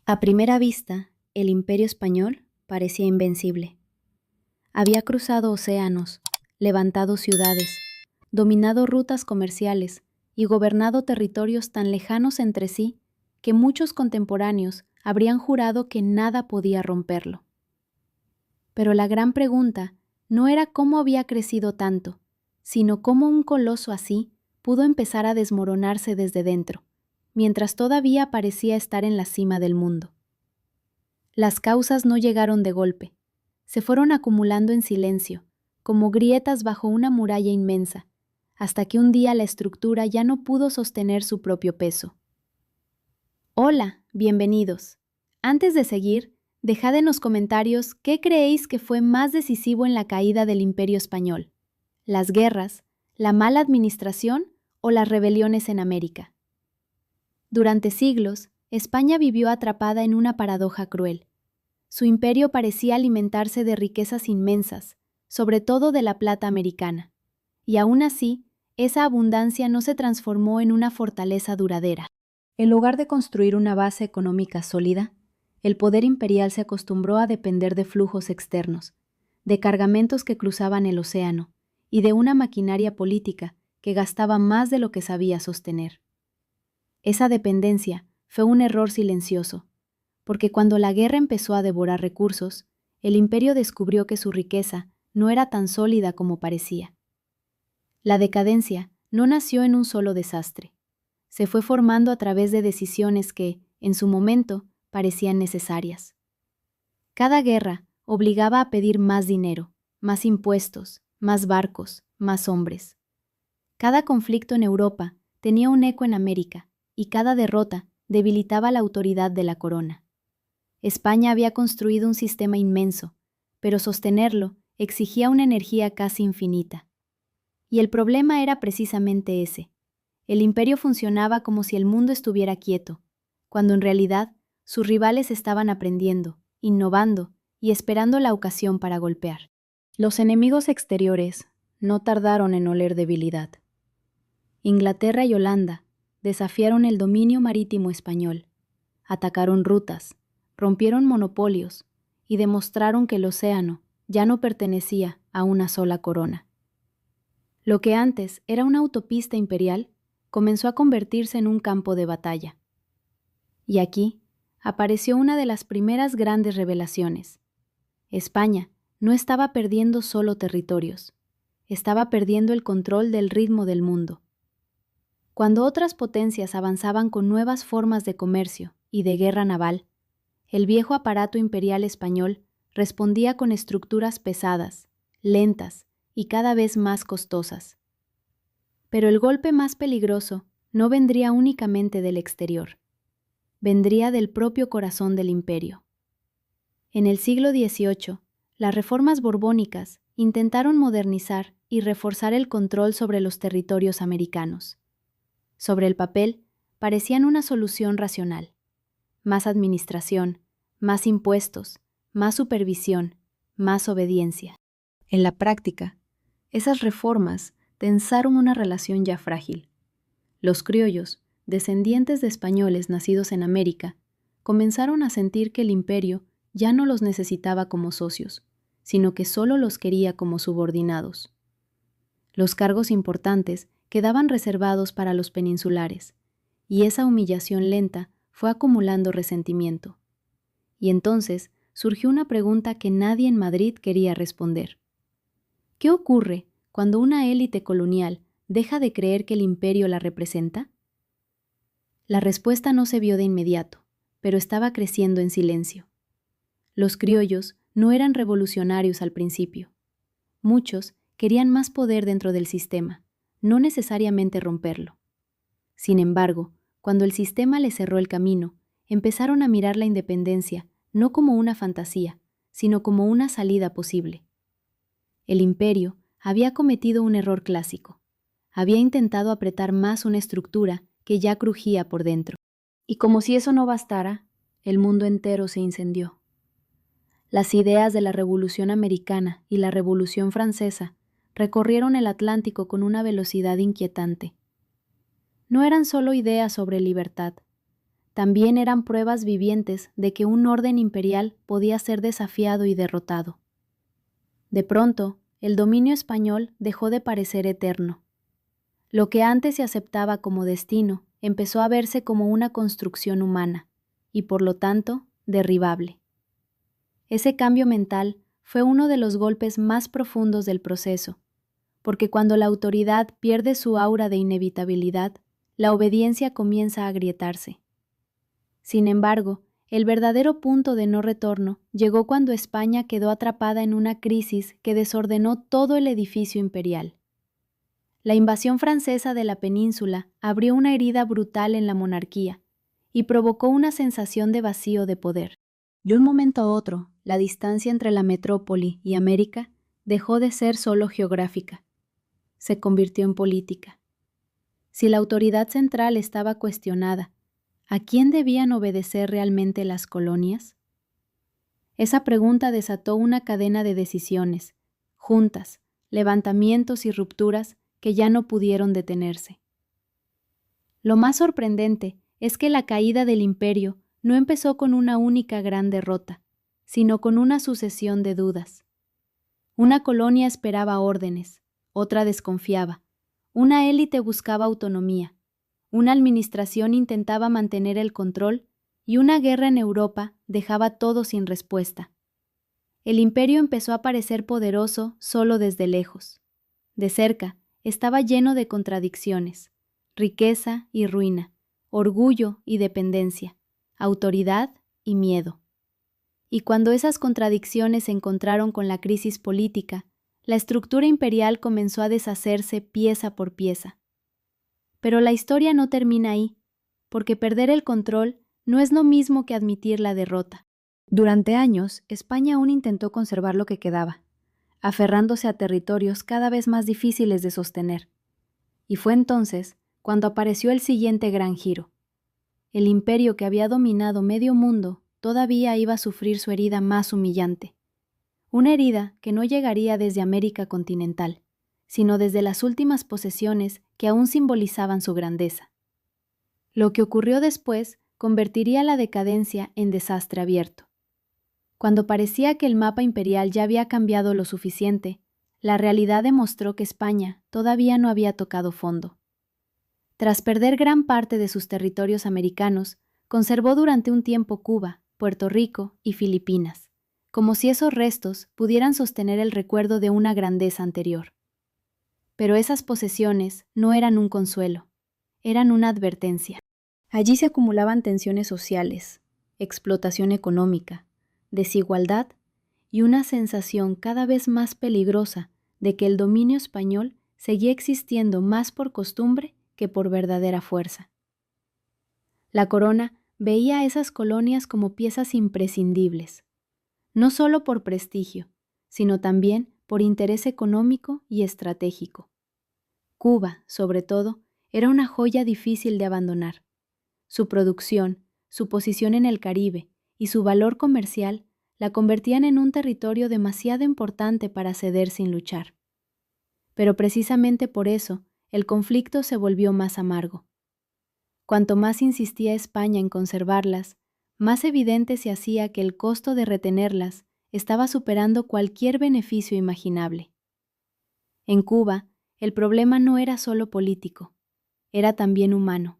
A primera vista, el Imperio Español parecía invencible. Había cruzado océanos, levantado ciudades, dominado rutas comerciales y gobernado territorios tan lejanos entre sí que muchos contemporáneos habrían jurado que nada podía romperlo. Pero la gran pregunta no era cómo había crecido tanto, sino cómo un coloso así pudo empezar a desmoronarse desde dentro, mientras todavía parecía estar en la cima del mundo. Las causas no llegaron de golpe, se fueron acumulando en silencio, como grietas bajo una muralla inmensa, hasta que un día la estructura ya no pudo sostener su propio peso. Hola, bienvenidos. Antes de seguir, dejad en los comentarios qué creéis que fue más decisivo en la caída del Imperio Español: las guerras, la mala administración o las rebeliones en América. Durante siglos, España vivió atrapada en una paradoja cruel. Su imperio parecía alimentarse de riquezas inmensas, sobre todo de la plata americana, y aún así, esa abundancia no se transformó en una fortaleza duradera. En lugar de construir una base económica sólida, el poder imperial se acostumbró a depender de flujos externos, de cargamentos que cruzaban el océano y de una maquinaria política que gastaba más de lo que sabía sostener. Esa dependencia fue un error silencioso, porque cuando la guerra empezó a devorar recursos, el imperio descubrió que su riqueza no era tan sólida como parecía. La decadencia no nació en un solo desastre. Se fue formando a través de decisiones que, en su momento, parecían necesarias. Cada guerra obligaba a pedir más dinero, más impuestos, más barcos, más hombres. Cada conflicto en Europa tenía un eco en América, y cada derrota debilitaba la autoridad de la corona. España había construido un sistema inmenso, pero sostenerlo exigía una energía casi infinita. Y el problema era precisamente ese. El imperio funcionaba como si el mundo estuviera quieto, cuando en realidad sus rivales estaban aprendiendo, innovando y esperando la ocasión para golpear. Los enemigos exteriores no tardaron en oler debilidad. Inglaterra y Holanda desafiaron el dominio marítimo español, atacaron rutas, rompieron monopolios y demostraron que el océano ya no pertenecía a una sola corona. Lo que antes era una autopista imperial comenzó a convertirse en un campo de batalla. Y aquí apareció una de las primeras grandes revelaciones. España no estaba perdiendo solo territorios, estaba perdiendo el control del ritmo del mundo. Cuando otras potencias avanzaban con nuevas formas de comercio y de guerra naval, el viejo aparato imperial español respondía con estructuras pesadas, lentas y cada vez más costosas. Pero el golpe más peligroso no vendría únicamente del exterior, vendría del propio corazón del imperio. En el siglo XVIII, las reformas borbónicas intentaron modernizar y reforzar el control sobre los territorios americanos. Sobre el papel, parecían una solución racional: más administración, más impuestos, más supervisión, más obediencia. En la práctica, esas reformas tensaron una relación ya frágil. Los criollos, descendientes de españoles nacidos en América, comenzaron a sentir que el imperio ya no los necesitaba como socios, sino que solo los quería como subordinados. Los cargos importantes quedaban reservados para los peninsulares, y esa humillación lenta fue acumulando resentimiento. Y entonces surgió una pregunta que nadie en Madrid quería responder. ¿Qué ocurre cuando una élite colonial deja de creer que el imperio la representa? La respuesta no se vio de inmediato, pero estaba creciendo en silencio. Los criollos no eran revolucionarios al principio. Muchos querían más poder dentro del sistema, no necesariamente romperlo. Sin embargo, cuando el sistema les cerró el camino, empezaron a mirar la independencia no como una fantasía, sino como una salida posible. El imperio había cometido un error clásico. Había intentado apretar más una estructura que ya crujía por dentro. Y como si eso no bastara, el mundo entero se incendió. Las ideas de la Revolución Americana y la Revolución Francesa recorrieron el Atlántico con una velocidad inquietante. No eran solo ideas sobre libertad, también eran pruebas vivientes de que un orden imperial podía ser desafiado y derrotado. De pronto, el dominio español dejó de parecer eterno. Lo que antes se aceptaba como destino empezó a verse como una construcción humana y, por lo tanto, derribable. Ese cambio mental fue uno de los golpes más profundos del proceso, porque cuando la autoridad pierde su aura de inevitabilidad, la obediencia comienza a agrietarse. Sin embargo, el verdadero punto de no retorno llegó cuando España quedó atrapada en una crisis que desordenó todo el edificio imperial. La invasión francesa de la península abrió una herida brutal en la monarquía y provocó una sensación de vacío de poder. De un momento a otro, la distancia entre la metrópoli y América dejó de ser solo geográfica. Se convirtió en política. Si la autoridad central estaba cuestionada, ¿a quién debían obedecer realmente las colonias? Esa pregunta desató una cadena de decisiones, juntas, levantamientos y rupturas que ya no pudieron detenerse. Lo más sorprendente es que la caída del imperio no empezó con una única gran derrota, sino con una sucesión de dudas. Una colonia esperaba órdenes, otra desconfiaba, una élite buscaba autonomía, una administración intentaba mantener el control y una guerra en Europa dejaba todo sin respuesta. El imperio empezó a parecer poderoso solo desde lejos. De cerca, estaba lleno de contradicciones, riqueza y ruina, orgullo y dependencia, autoridad y miedo. Y cuando esas contradicciones se encontraron con la crisis política, la estructura imperial comenzó a deshacerse pieza por pieza. Pero la historia no termina ahí, porque perder el control no es lo mismo que admitir la derrota. Durante años, España aún intentó conservar lo que quedaba, aferrándose a territorios cada vez más difíciles de sostener. Y fue entonces cuando apareció el siguiente gran giro. El imperio que había dominado medio mundo todavía iba a sufrir su herida más humillante. Una herida que no llegaría desde América continental, sino desde las últimas posesiones que aún simbolizaban su grandeza. Lo que ocurrió después convertiría la decadencia en desastre abierto. Cuando parecía que el mapa imperial ya había cambiado lo suficiente, la realidad demostró que España todavía no había tocado fondo. Tras perder gran parte de sus territorios americanos, conservó durante un tiempo Cuba, Puerto Rico y Filipinas, como si esos restos pudieran sostener el recuerdo de una grandeza anterior. Pero esas posesiones no eran un consuelo, eran una advertencia. Allí se acumulaban tensiones sociales, explotación económica, desigualdad y una sensación cada vez más peligrosa de que el dominio español seguía existiendo más por costumbre que por verdadera fuerza. La corona veía a esas colonias como piezas imprescindibles, no solo por prestigio, sino también por interés económico y estratégico. Cuba, sobre todo, era una joya difícil de abandonar. Su producción, su posición en el Caribe y su valor comercial la convertían en un territorio demasiado importante para ceder sin luchar. Pero precisamente por eso, el conflicto se volvió más amargo. Cuanto más insistía España en conservarlas, más evidente se hacía que el costo de retenerlas estaba superando cualquier beneficio imaginable. En Cuba, el problema no era solo político, era también humano.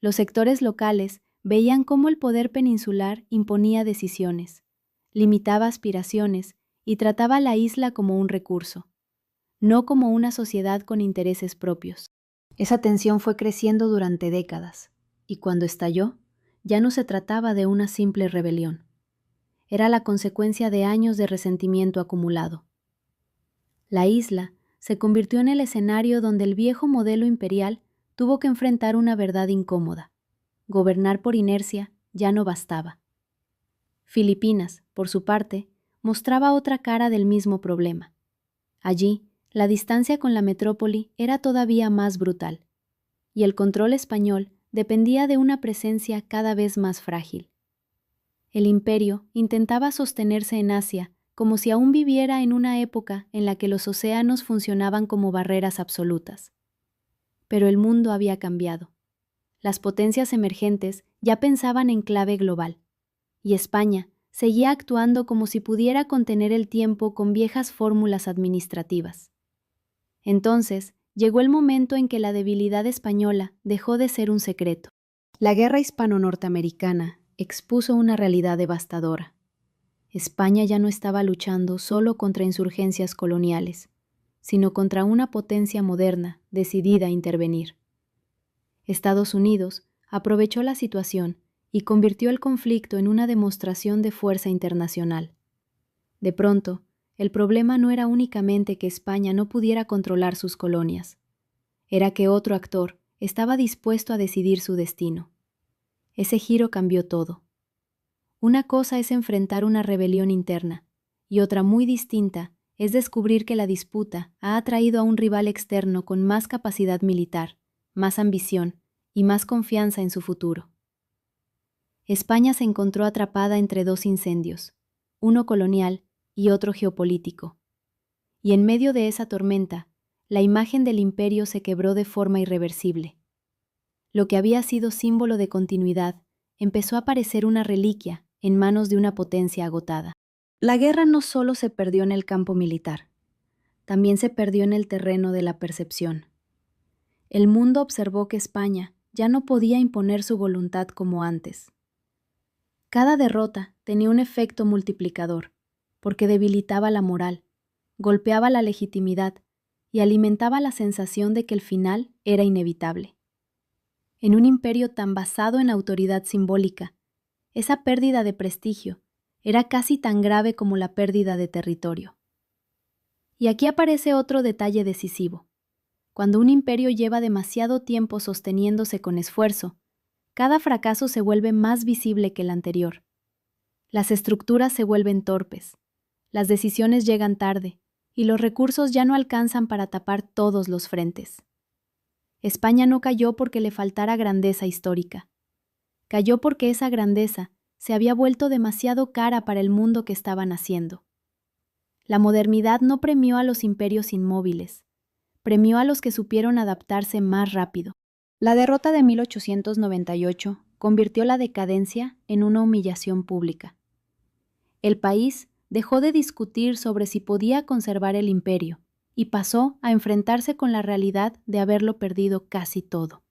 Los sectores locales veían cómo el poder peninsular imponía decisiones, limitaba aspiraciones y trataba a la isla como un recurso, no como una sociedad con intereses propios. Esa tensión fue creciendo durante décadas, y cuando estalló, ya no se trataba de una simple rebelión. Era la consecuencia de años de resentimiento acumulado. La isla se convirtió en el escenario donde el viejo modelo imperial tuvo que enfrentar una verdad incómoda. Gobernar por inercia ya no bastaba. Filipinas, por su parte, mostraba otra cara del mismo problema. Allí, la distancia con la metrópoli era todavía más brutal, y el control español dependía de una presencia cada vez más frágil. El imperio intentaba sostenerse en Asia como si aún viviera en una época en la que los océanos funcionaban como barreras absolutas. Pero el mundo había cambiado. las potencias emergentes ya pensaban en clave global, y España seguía actuando como si pudiera contener el tiempo con viejas fórmulas administrativas. Entonces, llegó el momento en que la debilidad española dejó de ser un secreto. La guerra hispano-norteamericana expuso una realidad devastadora. España ya no estaba luchando solo contra insurgencias coloniales, sino contra una potencia moderna decidida a intervenir. Estados Unidos aprovechó la situación y convirtió el conflicto en una demostración de fuerza internacional. De pronto, el problema no era únicamente que España no pudiera controlar sus colonias, era que otro actor estaba dispuesto a decidir su destino. Ese giro cambió todo. Una cosa es enfrentar una rebelión interna, y otra muy distinta es descubrir que la disputa ha atraído a un rival externo con más capacidad militar, más ambición y más confianza en su futuro. España se encontró atrapada entre dos incendios, uno colonial y otro geopolítico. Y en medio de esa tormenta, la imagen del imperio se quebró de forma irreversible. Lo que había sido símbolo de continuidad empezó a parecer una reliquia en manos de una potencia agotada. La guerra no solo se perdió en el campo militar, también se perdió en el terreno de la percepción. El mundo observó que España ya no podía imponer su voluntad como antes. Cada derrota tenía un efecto multiplicador, porque debilitaba la moral, golpeaba la legitimidad y alimentaba la sensación de que el final era inevitable. En un imperio tan basado en autoridad simbólica, esa pérdida de prestigio era casi tan grave como la pérdida de territorio. Y aquí aparece otro detalle decisivo. Cuando un imperio lleva demasiado tiempo sosteniéndose con esfuerzo, cada fracaso se vuelve más visible que el anterior. Las estructuras se vuelven torpes, las decisiones llegan tarde y los recursos ya no alcanzan para tapar todos los frentes. España no cayó porque le faltara grandeza histórica. Cayó porque esa grandeza se había vuelto demasiado cara para el mundo que estaba naciendo. La modernidad no premió a los imperios inmóviles, premió a los que supieron adaptarse más rápido. La derrota de 1898 convirtió la decadencia en una humillación pública. El país dejó de discutir sobre si podía conservar el imperio y pasó a enfrentarse con la realidad de haberlo perdido casi todo.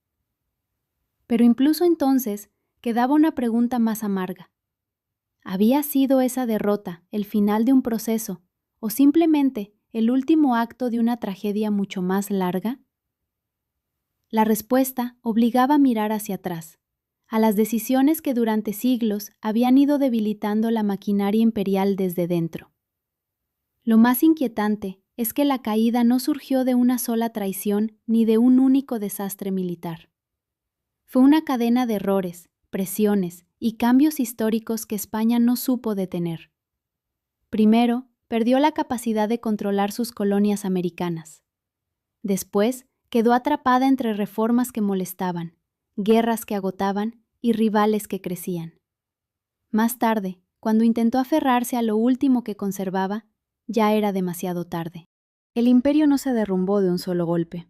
Pero incluso entonces quedaba una pregunta más amarga. ¿Había sido esa derrota el final de un proceso o simplemente el último acto de una tragedia mucho más larga? La respuesta obligaba a mirar hacia atrás, a las decisiones que durante siglos habían ido debilitando la maquinaria imperial desde dentro. Lo más inquietante es que la caída no surgió de una sola traición ni de un único desastre militar. Fue una cadena de errores, presiones y cambios históricos que España no supo detener. Primero, perdió la capacidad de controlar sus colonias americanas. Después, quedó atrapada entre reformas que molestaban, guerras que agotaban y rivales que crecían. Más tarde, cuando intentó aferrarse a lo último que conservaba, ya era demasiado tarde. El imperio no se derrumbó de un solo golpe.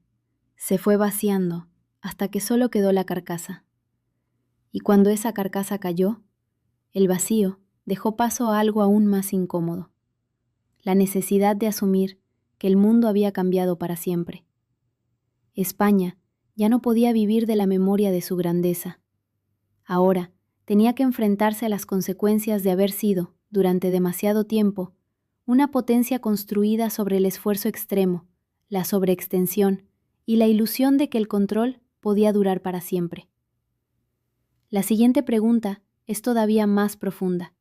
Se fue vaciando hasta que solo quedó la carcasa. Y cuando esa carcasa cayó, el vacío dejó paso a algo aún más incómodo: la necesidad de asumir que el mundo había cambiado para siempre. España ya no podía vivir de la memoria de su grandeza. Ahora tenía que enfrentarse a las consecuencias de haber sido, durante demasiado tiempo, una potencia construida sobre el esfuerzo extremo, la sobreextensión y la ilusión de que el control podía durar para siempre. La siguiente pregunta es todavía más profunda.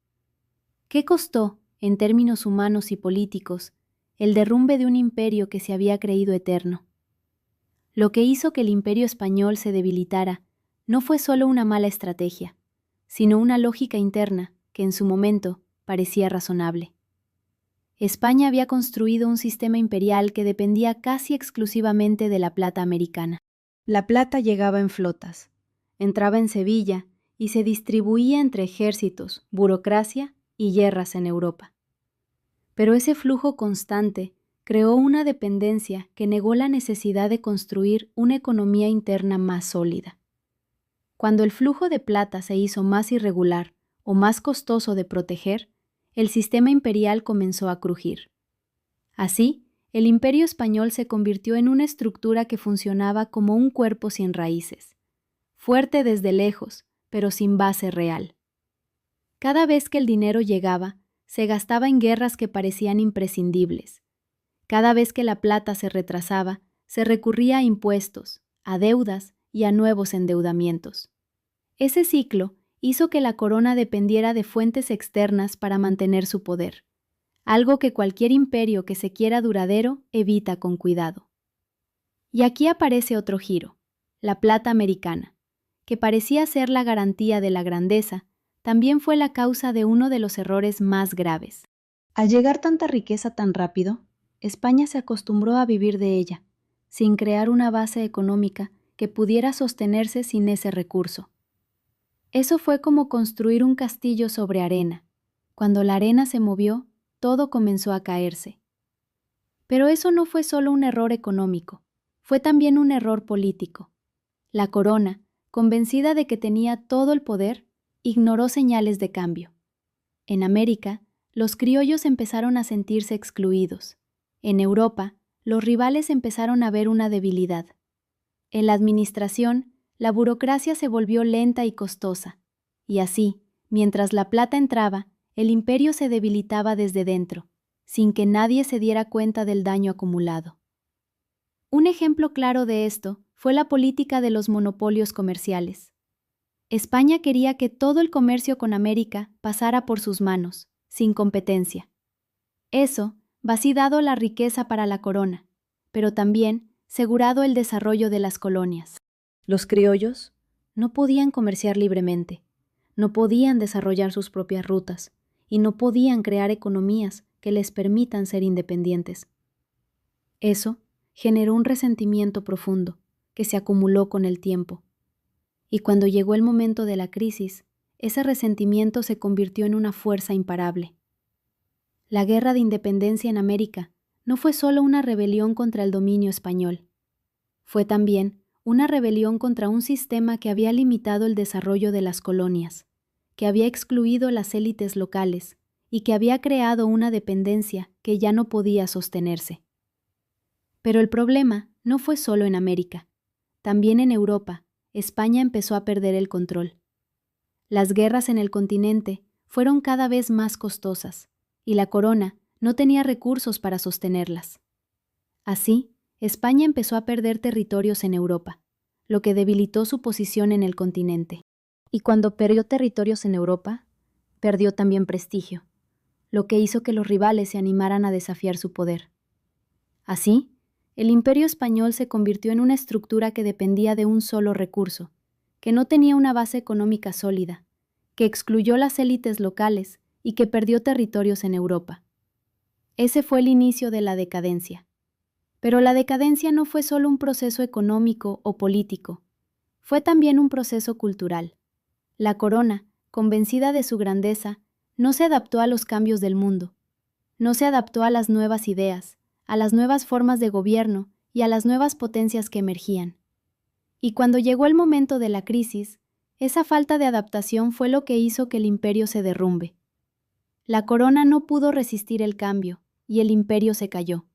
¿Qué costó, en términos humanos y políticos, el derrumbe de un imperio que se había creído eterno? Lo que hizo que el imperio español se debilitara no fue solo una mala estrategia, sino una lógica interna que en su momento parecía razonable. España había construido un sistema imperial que dependía casi exclusivamente de la plata americana. La plata llegaba en flotas, entraba en Sevilla y se distribuía entre ejércitos, burocracia y guerras en Europa. Pero ese flujo constante creó una dependencia que negó la necesidad de construir una economía interna más sólida. Cuando el flujo de plata se hizo más irregular o más costoso de proteger, el sistema imperial comenzó a crujir. Así, el Imperio español se convirtió en una estructura que funcionaba como un cuerpo sin raíces, fuerte desde lejos, pero sin base real. Cada vez que el dinero llegaba, se gastaba en guerras que parecían imprescindibles. Cada vez que la plata se retrasaba, se recurría a impuestos, a deudas y a nuevos endeudamientos. Ese ciclo hizo que la corona dependiera de fuentes externas para mantener su poder, algo que cualquier imperio que se quiera duradero evita con cuidado. Y aquí aparece otro giro, la plata americana, que parecía ser la garantía de la grandeza, también fue la causa de uno de los errores más graves. Al llegar tanta riqueza tan rápido, España se acostumbró a vivir de ella, sin crear una base económica que pudiera sostenerse sin ese recurso. Eso fue como construir un castillo sobre arena. Cuando la arena se movió, todo comenzó a caerse. Pero eso no fue solo un error económico, fue también un error político. La corona, convencida de que tenía todo el poder, ignoró señales de cambio. En América, los criollos empezaron a sentirse excluidos. En Europa, los rivales empezaron a ver una debilidad. En la administración, la burocracia se volvió lenta y costosa. Y así, mientras la plata entraba, el imperio se debilitaba desde dentro, sin que nadie se diera cuenta del daño acumulado. Un ejemplo claro de esto fue la política de los monopolios comerciales. España quería que todo el comercio con América pasara por sus manos, sin competencia. Eso, vacidado la riqueza para la corona, pero también segurado el desarrollo de las colonias. Los criollos no podían comerciar libremente, no podían desarrollar sus propias rutas y no podían crear economías que les permitan ser independientes. Eso generó un resentimiento profundo que se acumuló con el tiempo. Y cuando llegó el momento de la crisis, ese resentimiento se convirtió en una fuerza imparable. La guerra de independencia en América no fue solo una rebelión contra el dominio español, fue también una rebelión contra un sistema que había limitado el desarrollo de las colonias, que había excluido las élites locales y que había creado una dependencia que ya no podía sostenerse. Pero el problema no fue solo en América. También en Europa, España empezó a perder el control. Las guerras en el continente fueron cada vez más costosas, y la corona no tenía recursos para sostenerlas. Así, España empezó a perder territorios en Europa, lo que debilitó su posición en el continente. Y cuando perdió territorios en Europa, perdió también prestigio, lo que hizo que los rivales se animaran a desafiar su poder. Así, el Imperio español se convirtió en una estructura que dependía de un solo recurso, que no tenía una base económica sólida, que excluyó las élites locales y que perdió territorios en Europa. Ese fue el inicio de la decadencia. Pero la decadencia no fue solo un proceso económico o político, fue también un proceso cultural. La corona, convencida de su grandeza, no se adaptó a los cambios del mundo, no se adaptó a las nuevas ideas, a las nuevas formas de gobierno y a las nuevas potencias que emergían. Y cuando llegó el momento de la crisis, esa falta de adaptación fue lo que hizo que el imperio se derrumbe. La corona no pudo resistir el cambio y el imperio se cayó.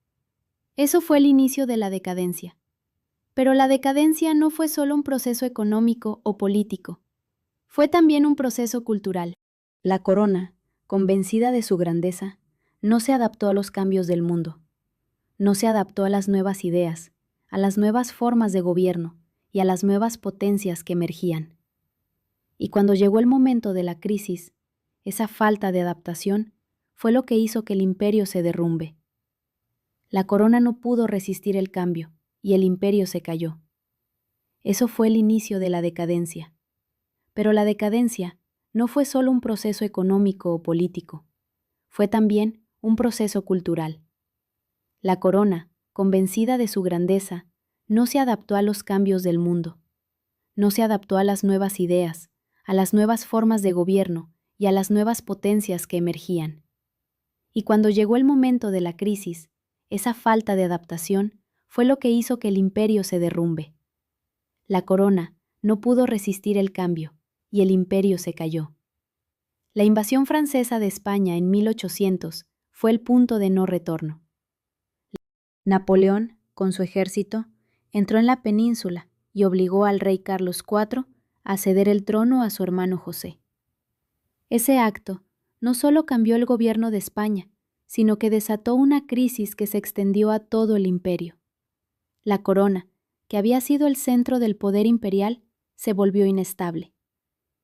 Eso fue el inicio de la decadencia. Pero la decadencia no fue solo un proceso económico o político, fue también un proceso cultural. La corona, convencida de su grandeza, no se adaptó a los cambios del mundo. No se adaptó a las nuevas ideas, a las nuevas formas de gobierno y a las nuevas potencias que emergían. Y cuando llegó el momento de la crisis, esa falta de adaptación fue lo que hizo que el imperio se derrumbe. La corona no pudo resistir el cambio y el imperio se cayó. Eso fue el inicio de la decadencia. Pero la decadencia no fue solo un proceso económico o político, fue también un proceso cultural. La corona, convencida de su grandeza, no se adaptó a los cambios del mundo, no se adaptó a las nuevas ideas, a las nuevas formas de gobierno y a las nuevas potencias que emergían. Y cuando llegó el momento de la crisis, esa falta de adaptación fue lo que hizo que el imperio se derrumbe. La corona no pudo resistir el cambio, y el imperio se cayó. La invasión francesa de España en 1800 fue el punto de no retorno. Napoleón, con su ejército, entró en la península y obligó al rey Carlos IV a ceder el trono a su hermano José. Ese acto no solo cambió el gobierno de España, sino que desató una crisis que se extendió a todo el imperio. La corona, que había sido el centro del poder imperial, se volvió inestable.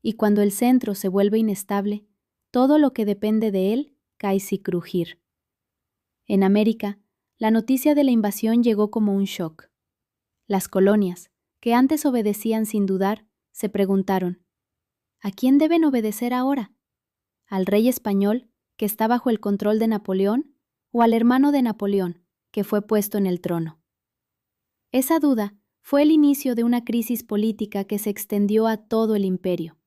Y cuando el centro se vuelve inestable, todo lo que depende de él cae sin crujir. En América, la noticia de la invasión llegó como un shock. Las colonias, que antes obedecían sin dudar, se preguntaron, ¿a quién deben obedecer ahora? ¿Al rey español, que está bajo el control de Napoleón, o al hermano de Napoleón, que fue puesto en el trono? Esa duda fue el inicio de una crisis política que se extendió a todo el imperio.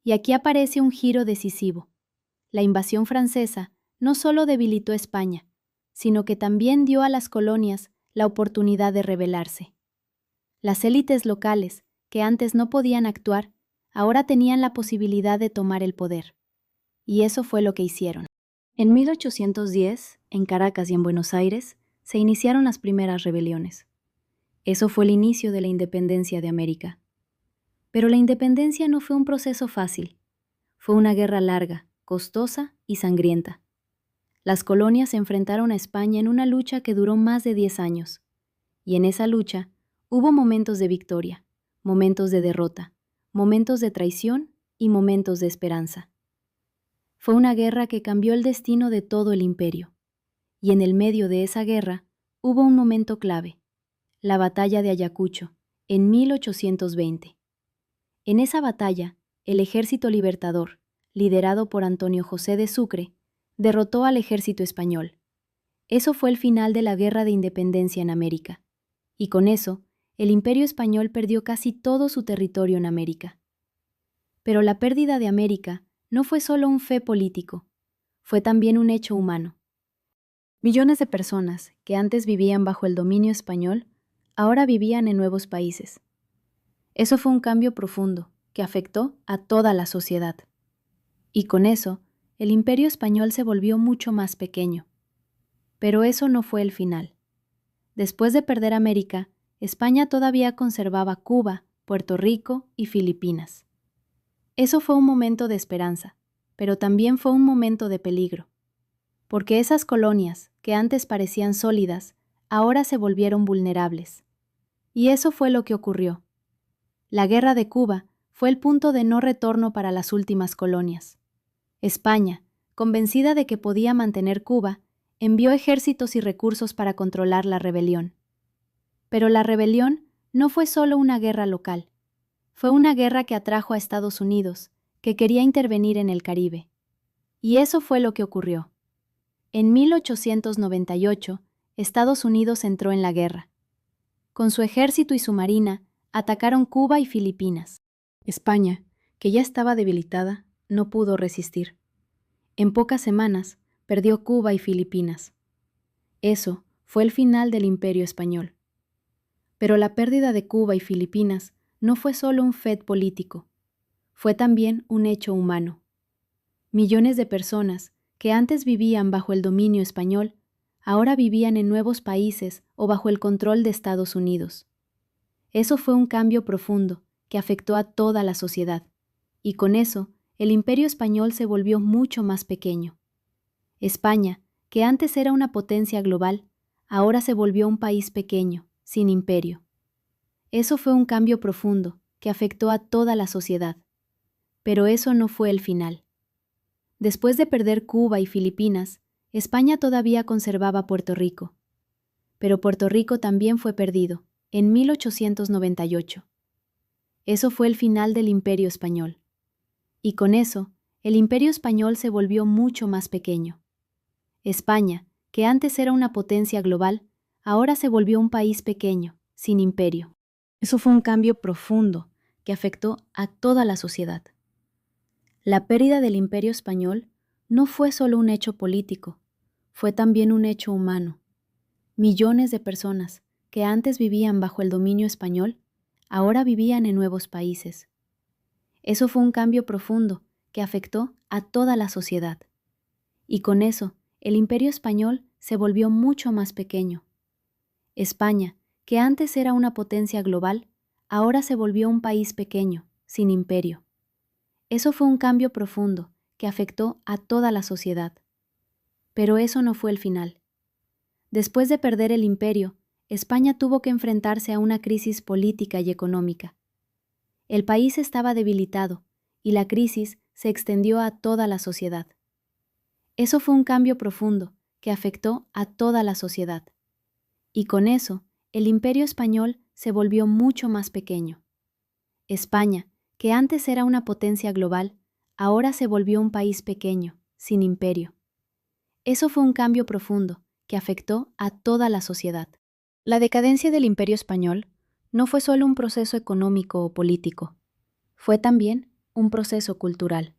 Y aquí aparece un giro decisivo. La invasión francesa no solo debilitó España, sino que también dio a las colonias la oportunidad de rebelarse. Las élites locales, que antes no podían actuar, ahora tenían la posibilidad de tomar el poder. Y eso fue lo que hicieron. En 1810, en Caracas y en Buenos Aires, se iniciaron las primeras rebeliones. Eso fue el inicio de la independencia de América. Pero la independencia no fue un proceso fácil. Fue una guerra larga, costosa y sangrienta. Las colonias se enfrentaron a España en una lucha que duró más de 10 años. Y en esa lucha hubo momentos de victoria, momentos de derrota, momentos de traición y momentos de esperanza. Fue una guerra que cambió el destino de todo el imperio. Y en el medio de esa guerra hubo un momento clave, la batalla de Ayacucho, en 1820. En esa batalla, el ejército libertador, liderado por Antonio José de Sucre, derrotó al ejército español. Eso fue el final de la Guerra de Independencia en América. Y con eso, el Imperio español perdió casi todo su territorio en América. Pero la pérdida de América no fue solo un fe político, fue también un hecho humano. Millones de personas que antes vivían bajo el dominio español, ahora vivían en nuevos países. Eso fue un cambio profundo que afectó a toda la sociedad. Y con eso, el Imperio español se volvió mucho más pequeño. Pero eso no fue el final. Después de perder América, España todavía conservaba Cuba, Puerto Rico y Filipinas. Eso fue un momento de esperanza, pero también fue un momento de peligro, porque esas colonias, que antes parecían sólidas, ahora se volvieron vulnerables. Y eso fue lo que ocurrió. La Guerra de Cuba fue el punto de no retorno para las últimas colonias. España, convencida de que podía mantener Cuba, envió ejércitos y recursos para controlar la rebelión. Pero la rebelión no fue solo una guerra local. Fue una guerra que atrajo a Estados Unidos, que quería intervenir en el Caribe. Y eso fue lo que ocurrió. En 1898, Estados Unidos entró en la guerra. Con su ejército y su marina, atacaron Cuba y Filipinas. España, que ya estaba debilitada, no pudo resistir. En pocas semanas, perdió Cuba y Filipinas. Eso fue el final del Imperio español. Pero la pérdida de Cuba y Filipinas no fue solo un fet político, fue también un hecho humano. Millones de personas que antes vivían bajo el dominio español, ahora vivían en nuevos países o bajo el control de Estados Unidos. Eso fue un cambio profundo que afectó a toda la sociedad, y con eso el Imperio español se volvió mucho más pequeño. España, que antes era una potencia global, ahora se volvió un país pequeño, sin imperio. Eso fue un cambio profundo que afectó a toda la sociedad. Pero eso no fue el final. Después de perder Cuba y Filipinas, España todavía conservaba Puerto Rico. Pero Puerto Rico también fue perdido, en 1898. Eso fue el final del Imperio español. Y con eso, el Imperio español se volvió mucho más pequeño. España, que antes era una potencia global, ahora se volvió un país pequeño, sin imperio. Eso fue un cambio profundo que afectó a toda la sociedad. La pérdida del Imperio español no fue solo un hecho político, fue también un hecho humano. Millones de personas que antes vivían bajo el dominio español, ahora vivían en nuevos países. Eso fue un cambio profundo que afectó a toda la sociedad. Y con eso, el Imperio Español se volvió mucho más pequeño. España, que antes era una potencia global, ahora se volvió un país pequeño, sin imperio. Eso fue un cambio profundo que afectó a toda la sociedad. Pero eso no fue el final. Después de perder el imperio, España tuvo que enfrentarse a una crisis política y económica. El país estaba debilitado y la crisis se extendió a toda la sociedad. Eso fue un cambio profundo que afectó a toda la sociedad. Y con eso, el Imperio Español se volvió mucho más pequeño. España, que antes era una potencia global, ahora se volvió un país pequeño, sin imperio. Eso fue un cambio profundo que afectó a toda la sociedad. La decadencia del Imperio Español no fue solo un proceso económico o político, fue también un proceso cultural.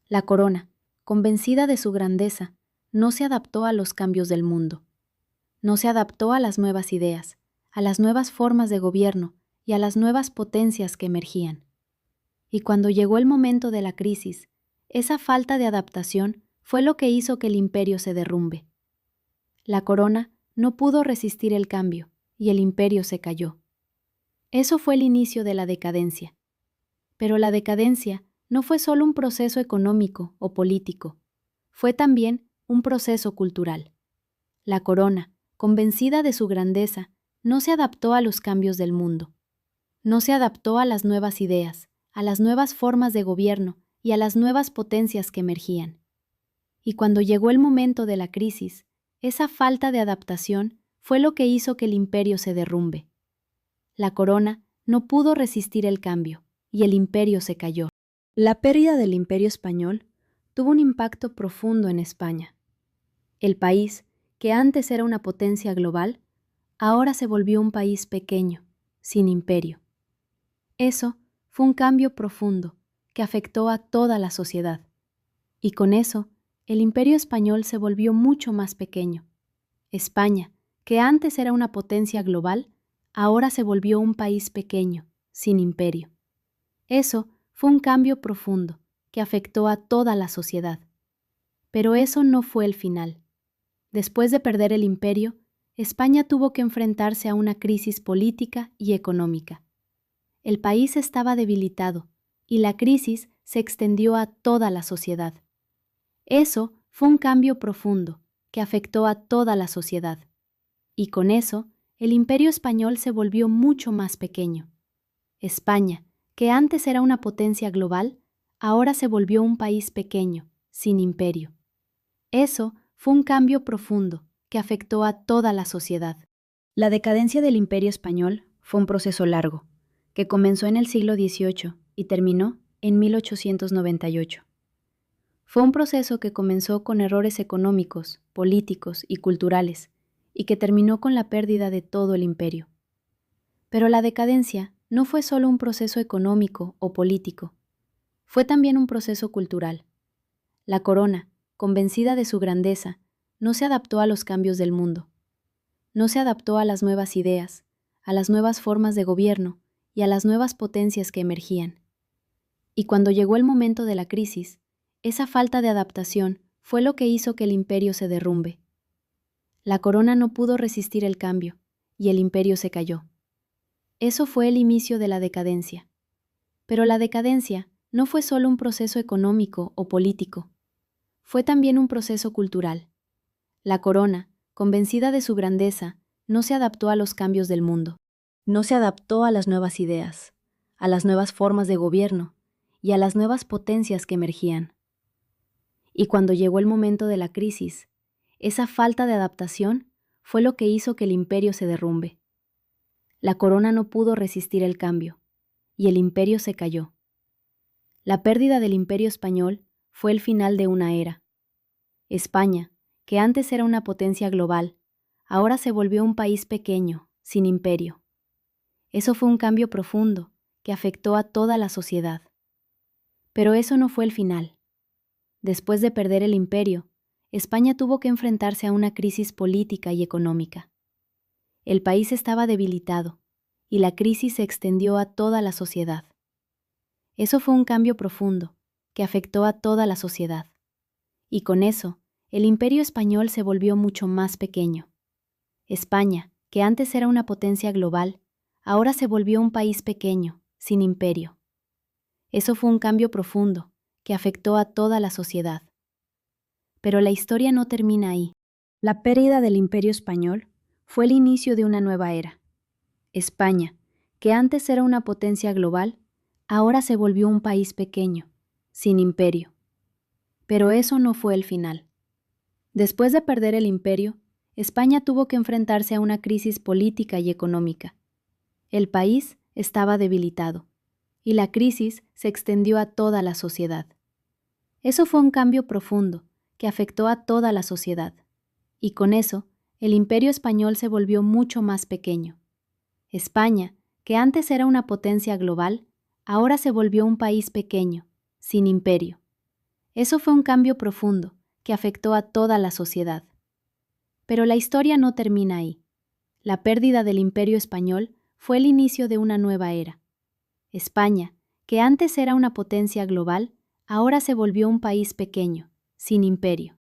La corona, convencida de su grandeza, no se adaptó a los cambios del mundo. No se adaptó a las nuevas ideas, a las nuevas formas de gobierno y a las nuevas potencias que emergían. Y cuando llegó el momento de la crisis, esa falta de adaptación fue lo que hizo que el imperio se derrumbe. La corona no pudo resistir el cambio y el imperio se cayó. Eso fue el inicio de la decadencia. Pero la decadencia no fue solo un proceso económico o político, fue también un proceso cultural. La corona, convencida de su grandeza, no se adaptó a los cambios del mundo. No se adaptó a las nuevas ideas, a las nuevas formas de gobierno y a las nuevas potencias que emergían. Y cuando llegó el momento de la crisis, esa falta de adaptación fue lo que hizo que el imperio se derrumbe. La corona no pudo resistir el cambio y el imperio se cayó. La pérdida del Imperio Español tuvo un impacto profundo en España. El país, que antes era una potencia global, ahora se volvió un país pequeño, sin imperio. Eso fue un cambio profundo que afectó a toda la sociedad. Y con eso, el Imperio Español se volvió mucho más pequeño. España, que antes era una potencia global, ahora se volvió un país pequeño, sin imperio. Eso fue un cambio profundo que afectó a toda la sociedad. Pero eso no fue el final. Después de perder el imperio, España tuvo que enfrentarse a una crisis política y económica. El país estaba debilitado y la crisis se extendió a toda la sociedad. Eso fue un cambio profundo que afectó a toda la sociedad. Y con eso, el Imperio Español se volvió mucho más pequeño. España, que antes era una potencia global, ahora se volvió un país pequeño, sin imperio. Eso fue un cambio profundo que afectó a toda la sociedad. La decadencia del Imperio Español fue un proceso largo, que comenzó en el siglo XVIII y terminó en 1898. Fue un proceso que comenzó con errores económicos, políticos y culturales, y que terminó con la pérdida de todo el imperio. Pero la decadencia no fue solo un proceso económico o político, fue también un proceso cultural. La corona, convencida de su grandeza, no se adaptó a los cambios del mundo. No se adaptó a las nuevas ideas, a las nuevas formas de gobierno y a las nuevas potencias que emergían. Y cuando llegó el momento de la crisis, esa falta de adaptación fue lo que hizo que el imperio se derrumbe. La corona no pudo resistir el cambio y el imperio se cayó. Eso fue el inicio de la decadencia. Pero la decadencia no fue solo un proceso económico o político, fue también un proceso cultural. La corona, convencida de su grandeza, no se adaptó a los cambios del mundo. No se adaptó a las nuevas ideas, a las nuevas formas de gobierno y a las nuevas potencias que emergían. Y cuando llegó el momento de la crisis, esa falta de adaptación fue lo que hizo que el imperio se derrumbe. La corona no pudo resistir el cambio, y el imperio se cayó. La pérdida del Imperio Español fue el final de una era. España, que antes era una potencia global, ahora se volvió un país pequeño, sin imperio. Eso fue un cambio profundo que afectó a toda la sociedad. Pero eso no fue el final. Después de perder el imperio, España tuvo que enfrentarse a una crisis política y económica. El país estaba debilitado y la crisis se extendió a toda la sociedad. Eso fue un cambio profundo que afectó a toda la sociedad. Y con eso, el Imperio español se volvió mucho más pequeño. España, que antes era una potencia global, ahora se volvió un país pequeño, sin imperio. Eso fue un cambio profundo que afectó a toda la sociedad. Pero la historia no termina ahí. La pérdida del Imperio español fue el inicio de una nueva era. España, que antes era una potencia global, ahora se volvió un país pequeño, sin imperio. Pero eso no fue el final. Después de perder el imperio, España tuvo que enfrentarse a una crisis política y económica. El país estaba debilitado, y la crisis se extendió a toda la sociedad. Eso fue un cambio profundo que afectó a toda la sociedad, y con eso, el Imperio español se volvió mucho más pequeño. España, que antes era una potencia global, ahora se volvió un país pequeño, sin imperio. Eso fue un cambio profundo que afectó a toda la sociedad. Pero la historia no termina ahí. La pérdida del Imperio español fue el inicio de una nueva era. España, que antes era una potencia global, ahora se volvió un país pequeño, sin imperio.